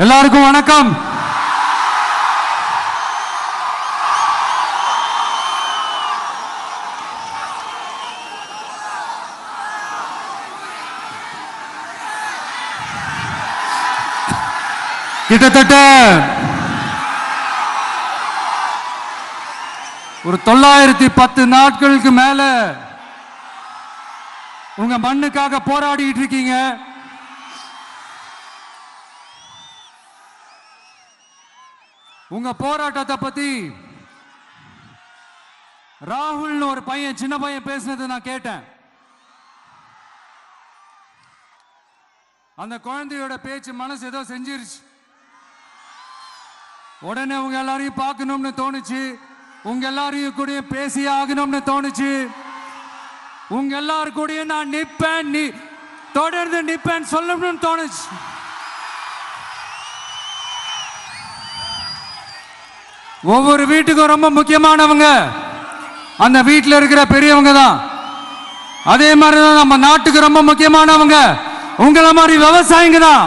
எல்லாருக்கும் வணக்கம். கிட்டத்தட்ட ஒரு 910 நாட்களுக்கு மேல உங்க மண்ணுக்காக போராடிட்டு இருக்கீங்க. உங்க போராட்டத்தை பத்தி ராகுல்னு ஒரு பையன், சின்ன பையன் பேசினது நான் கேட்டேன். அந்த குழந்தையோட பேச்சு மனசு ஏதோ செஞ்சிருச்சு. உடனே உங்க எல்லாரையும் பார்க்கணும்னு தோணுச்சு, உங்க எல்லாரையும் கூட பேசி ஆகணும்னு தோணுச்சு. உங்க எல்லாரும் கூட நான் நிப்பேன், நீ தொடர்ந்து நிப்பேன் சொல்லணும்னு தோணுச்சு. ஒவ்வொரு வீட்டுக்கும் ரொம்ப முக்கியமானவங்க அந்த வீட்டில் இருக்கிற பெரியவங்க தான். அதே மாதிரி தான் நம்ம நாட்டுக்கு ரொம்ப முக்கியமானவங்க உங்களை மாதிரி விவசாயிங்க தான்.